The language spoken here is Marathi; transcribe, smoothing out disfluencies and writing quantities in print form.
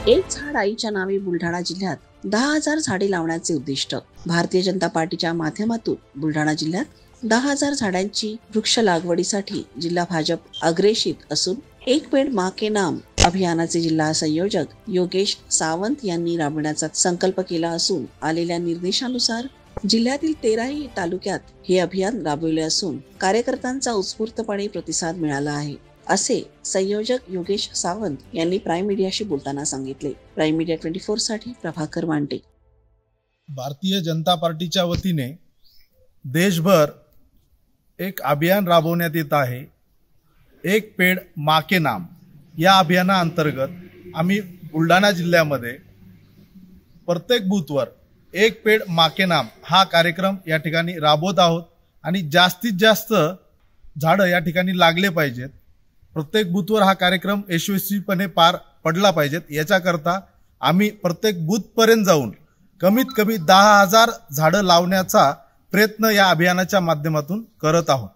एक झाड आईच्या नावे बुलढाणा जिल्ह्यात 10,000 झाडे लावण्याचे उद्दिष्ट. भारतीय जनता पार्टीच्या माध्यमातून बुलढाणा जिल्ह्यात 10,000 झाडांची वृक्ष लागवडीसाठी जिल्हा भाजप अग्रेसित असून एक पेड़ माँ के नाम अभियानाचे जिल्हा संयोजक योगेश सावंत यांनी राबविण्याचा संकल्प केला असून आलेल्या निर्देशानुसार जिल्ह्यातील 13ही तालुक्यात हे अभियान राबविले असून कार्यकर्त्यांचा उत्स्फूर्तपणे प्रतिसाद मिळाला आहे, असे संयोजक योगेश सावंत यांनी प्राईम मीडियाशी बोलताना सांगितले. प्राईम मीडिया 24 साठी प्रभाकर मांटे. भारतीय जनता पार्टीच्या वतीने देशभर एक अभियान राबवण्यात येत आहे. एक पेड़ माँ के नाम या अभियानाअंतर्गत आम्ही बुलढाणा जिल्ह्यामध्ये प्रत्येक बूथवर एक पेड़ माँ के नाम हा कार्यक्रम या ठिकाणी राबवत आहोत आणि जास्तीत जास्त झाडं या ठिकाणी लागले पाहिजेत. प्रत्येक बूथवर हा कार्यक्रम यशस्वीपणे पार पडला पाहिजेत. याच्याकरता आम्ही प्रत्येक बूथपर्यंत जाऊन कमीत कमी 10,000 झाडं लावण्याचा प्रयत्न या अभियानाच्या माध्यमातून करत आहोत.